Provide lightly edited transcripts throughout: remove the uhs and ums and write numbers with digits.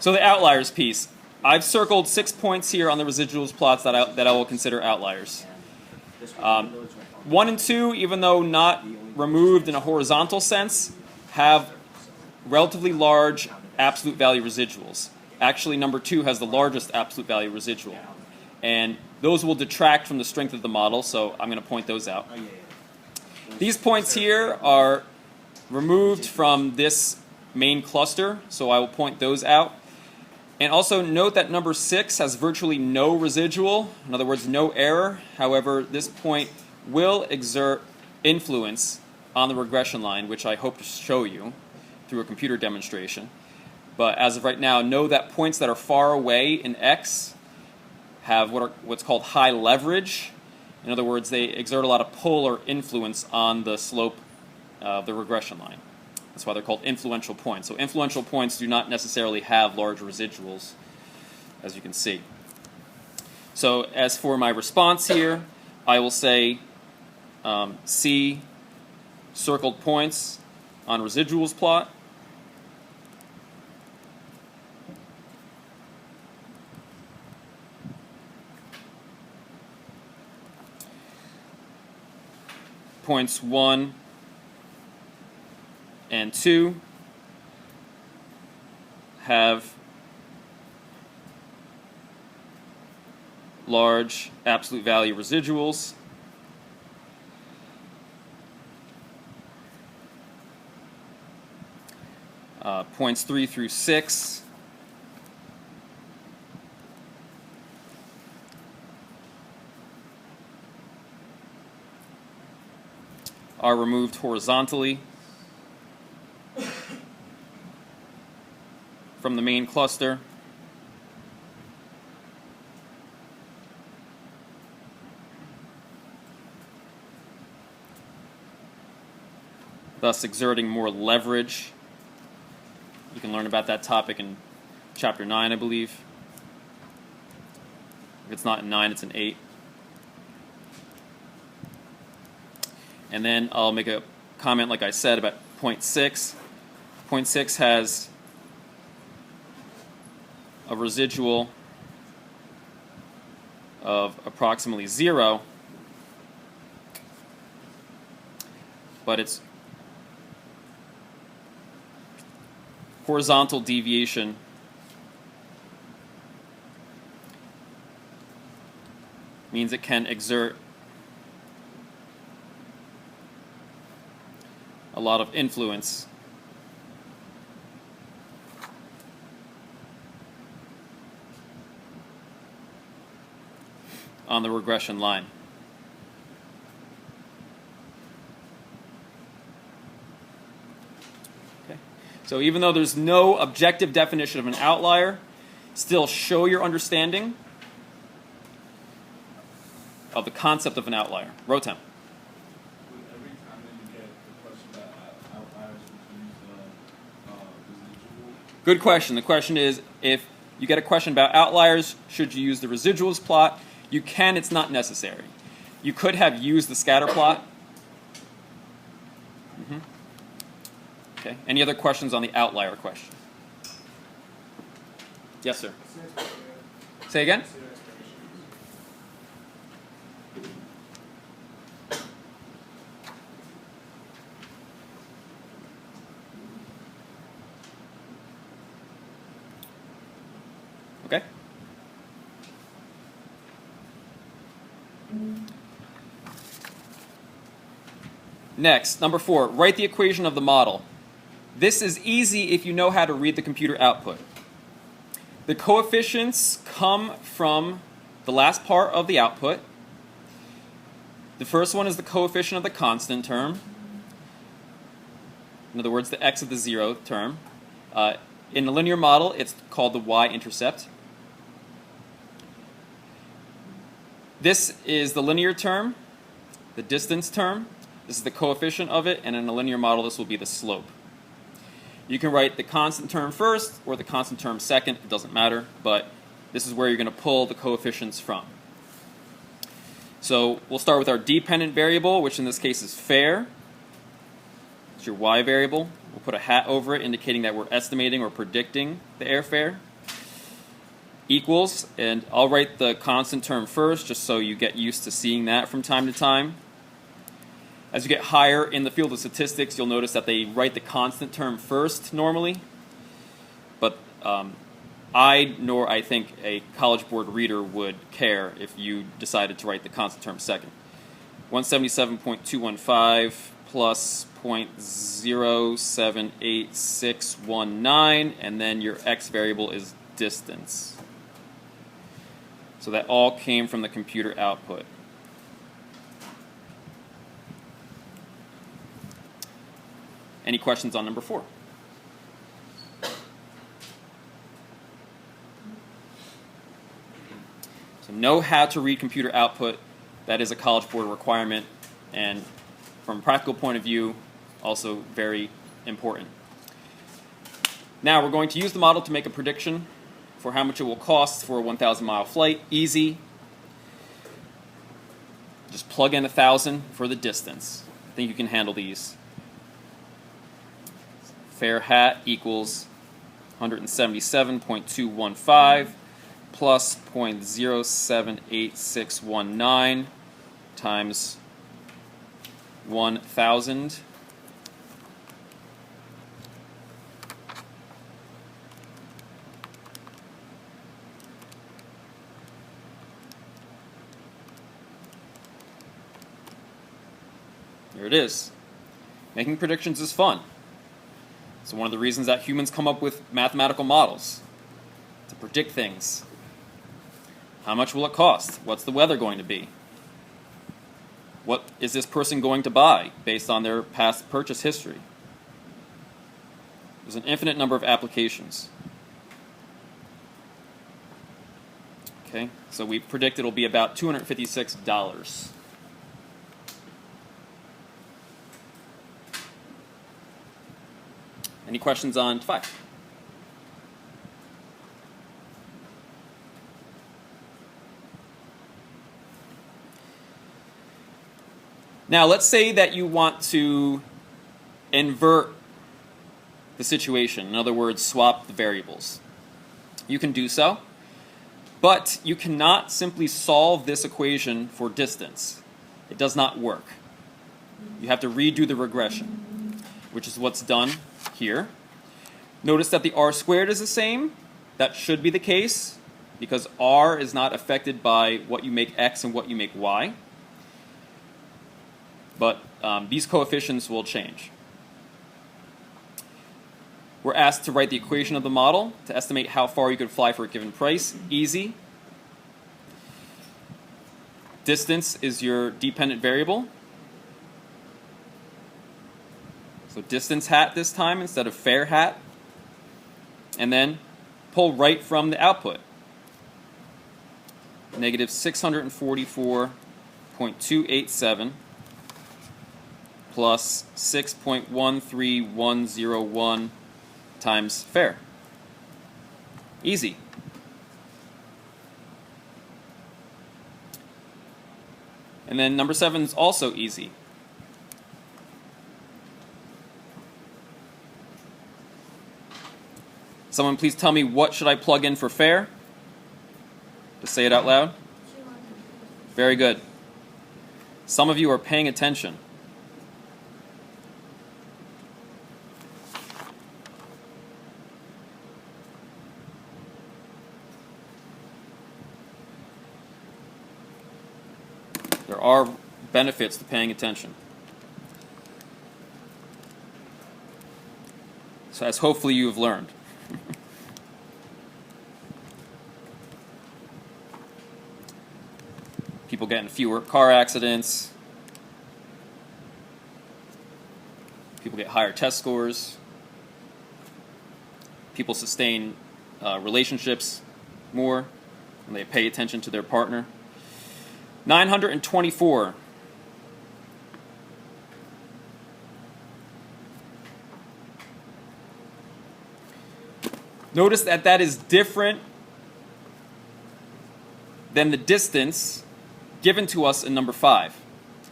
So the outliers piece. I've circled 6 points here on the residuals plots that I will consider outliers. 1 and 2, even though not removed in a horizontal sense, have relatively large absolute value residuals. Actually, number 2 has the largest absolute value residual. And those will detract from the strength of the model, so I'm going to point those out. These points here are removed from this main cluster, so I will point those out. And also note that number 6 has virtually no residual, in other words, no error. However, this point will exert influence on the regression line, which I hope to show you through a computer demonstration. But as of right now, know that points that are far away in X have what's called high leverage. In other words, they exert a lot of pull or influence on the slope of the regression line. That's why they're called influential points. So influential points do not necessarily have large residuals, as you can see. So as for my response here, I will say C circled points on residuals plot. Points 1 and 2 have large absolute value residuals. Points 3 through 6 are removed horizontally from the main cluster. Thus exerting more leverage. You can learn about that topic in chapter 9, I believe. If it's not in 9, it's in 8. And then I'll make a comment, like I said, about point 6. Point 6 has a residual of approximately 0, but its horizontal deviation means it can exert a lot of influence on the regression line. Okay. So even though there's no objective definition of an outlier, still show your understanding of the concept of an outlier. Rotem. Good question. The question is, if you get a question about outliers, should you use the residuals plot? You can, it's not necessary. You could have used the scatter plot. Okay. Any other questions on the outlier question? Yes, sir. Say again? Okay. Next, number 4, write the equation of the model. This is easy if you know how to read the computer output. The coefficients come from the last part of the output. The first one is the coefficient of the constant term. In other words, the x of the 0 term. In the linear model, it's called the y-intercept. This is the linear term, the distance term. This is the coefficient of it, and in a linear model, this will be the slope. You can write the constant term first or the constant term second. It doesn't matter, but this is where you're going to pull the coefficients from. So we'll start with our dependent variable, which in this case is fare. It's your y variable. We'll put a hat over it, indicating that we're estimating or predicting the airfare. equals, and I'll write the constant term first just so you get used to seeing that from time to time. As you get higher in the field of statistics, you'll notice that they write the constant term first normally, but I think a College Board reader would care if you decided to write the constant term second. 177.215 plus 0.078619, and then your x variable is distance. So that all came from the computer output. Any questions on number 4? So know how to read computer output. That is a College Board requirement, and from a practical point of view, also very important. Now we're going to use the model to make a prediction for how much it will cost for a 1,000-mile flight. Easy. Just plug in 1,000 for the distance. I think you can handle these. Fare hat equals 177.215 plus 0.078619 times 1,000. Here it is. Making predictions is fun. It's one of the reasons that humans come up with mathematical models, to predict things. How much will it cost? What's the weather going to be? What is this person going to buy based on their past purchase history? There's an infinite number of applications. Okay, so we predict it'll be about $256. Any questions on 5? Now, let's say that you want to invert the situation. In other words, swap the variables. You can do so, but you cannot simply solve this equation for distance. It does not work. You have to redo the regression, which is what's done here. Notice that the r squared is the same. That should be the case because r is not affected by what you make x and what you make y. But these coefficients will change. We're asked to write the equation of the model to estimate how far you could fly for a given price. Easy. Distance is your dependent variable. So distance hat this time instead of fare hat. And then pull right from the output. Negative 644.287 plus 6.13101 times fare. Easy. And then number 7 is also easy. Someone please tell me, what should I plug in for fare? Just say it out loud. Very good. Some of you are paying attention. There are benefits to paying attention. So as hopefully you have learned. People get in fewer car accidents. People get higher test scores. People sustain relationships more when they pay attention to their partner. 924. Notice that that is different than the distance given to us in number 5.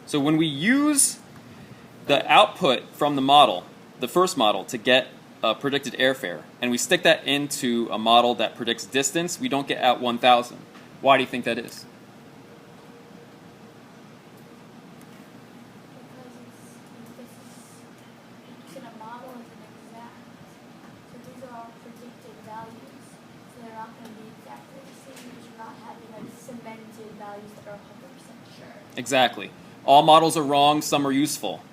So when we use the output from the model, the first model, to get predicted airfare, and we stick that into a model that predicts distance, we don't get out 1,000. Why do you think that is? Because in a model isn't exact. So these are all predicted values. So they're not going to be exactly the same because you're not having like cemented values that are 100% sure. Exactly. All models are wrong, some are useful.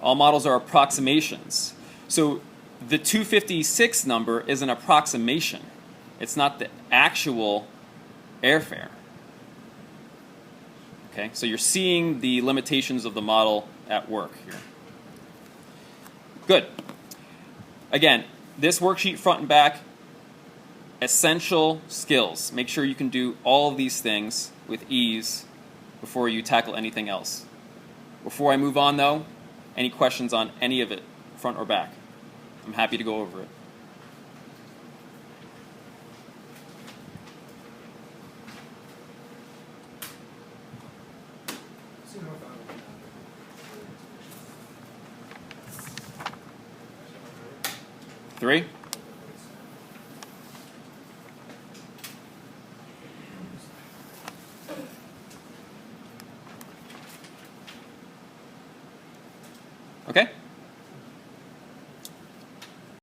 All models are approximations. So the 256 number is an approximation. It's not the actual airfare. Okay, so you're seeing the limitations of the model at work here. Good. Again, this worksheet front and back, essential skills. Make sure you can do all of these things with ease before you tackle anything else. Before I move on though, any questions on any of it, front or back? I'm happy to go over it. Three? Okay.